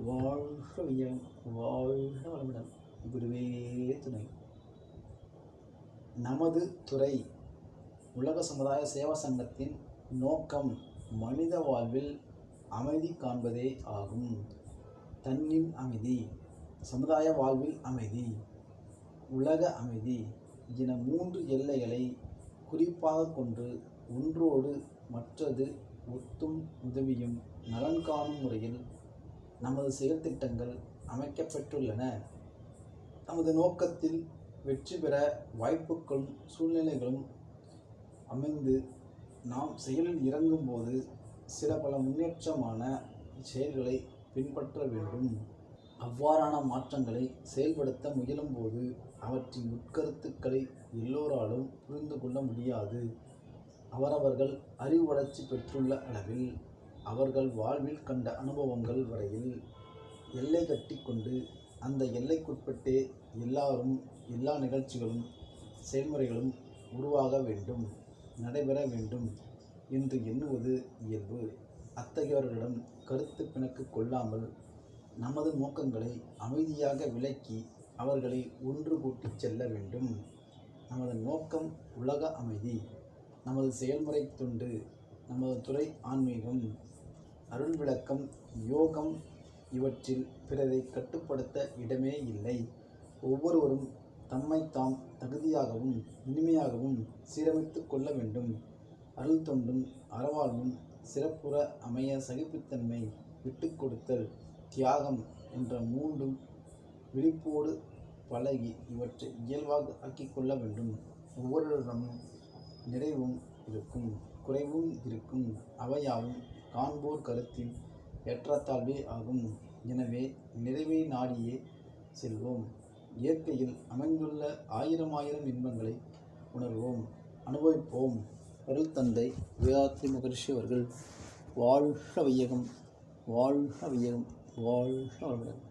வாழ்க வையம், வாழ்க வளமுடன். குருவே துணை. நமது துறை உலக சமுதாய சேவா சங்கத்தின் நோக்கம் மனித வாழ்வில் அமைதி காண்பதே ஆகும். தன்னின் அமைதி, சமுதாய வாழ்வில் அமைதி, உலக அமைதி என 3 எல்லைகளை குறிப்பாக கொண்டு ஒன்றோடு மற்றது ஒத்தும் உதவியும் நலன் காணும் முறையில் நமது செயல்திட்டங்கள் அமைக்கப்பெற்றுள்ளன. நமது நோக்கத்தில் வெற்றி பெற வாய்ப்புகளும் சூழ்நிலைகளும் அமைந்து நாம் செயலில் இறங்கும்போது சில பல முன்னேற்றமான செயல்களை பின்பற்ற வேண்டும். அவ்வாறான மாற்றங்களை செயல்படுத்த முயலும்போது அவற்றின் உட்கருத்துக்களை எல்லோராலும் புரிந்து கொள்ள முடியாது. அவரவர்கள் அறிவு வளர்ச்சி பெற்றுள்ள அளவில் அவர்கள் வாழ்வில் கண்ட அனுபவங்கள் வரையில் எல்லை கட்டி கொண்டு அந்த எல்லைக்குட்பட்டே எல்லாரும் எல்லா நிகழ்ச்சிகளும் செயல்முறைகளும் உருவாக வேண்டும், நடைபெற வேண்டும் என்று எண்ணுவது இயல்பு. அத்தகையவர்களிடம் கருத்து பிணக்கு கொள்ளாமல் நமது நோக்கங்களை அமைதியாக விளக்கி அவர்களை ஒன்று கூட்டிச் செல்ல வேண்டும். நமது நோக்கம் உலக அமைதி, நமது செயல்முறை தொண்டு, நமது துறை ஆன்மீகம், அருள் விளக்கம், யோகம் இவற்றில் பிறரை கட்டுப்படுத்த இடமே இல்லை. ஒவ்வொருவரும் தம்மைத்தாம் தகுதியாகவும் இனிமையாகவும் சீரமைத்து கொள்ள வேண்டும். அருள் தொண்டும் அறவாழ்வும் சிறப்புற அமைய சகிப்புத்தன்மை, விட்டு கொடுத்தல், தியாகம் என்ற 3 விழிப்போடு பழகி இவற்றை இயல்பாக ஆக்கிக்கொள்ள வேண்டும். ஒவ்வொருவரிடமும் நிறைவும் இருக்கும், குறைவும் இருக்கும். அவையாவும் காண்போர் கருத்தில் ஏற்றத்தாழ்வே ஆகும். எனவே நிறைவை நாடியே செல்வோம். இயற்கையில் அமைந்துள்ள ஆயிரம் இன்பங்களை உணர்வோம், அனுபவிப்போம். அருள் தந்தை வேதாத்ரி மகரிஷி அவர்கள் வாழ்க வையகம், வாழ்க வையகம், வாழ்க வளமுடன்.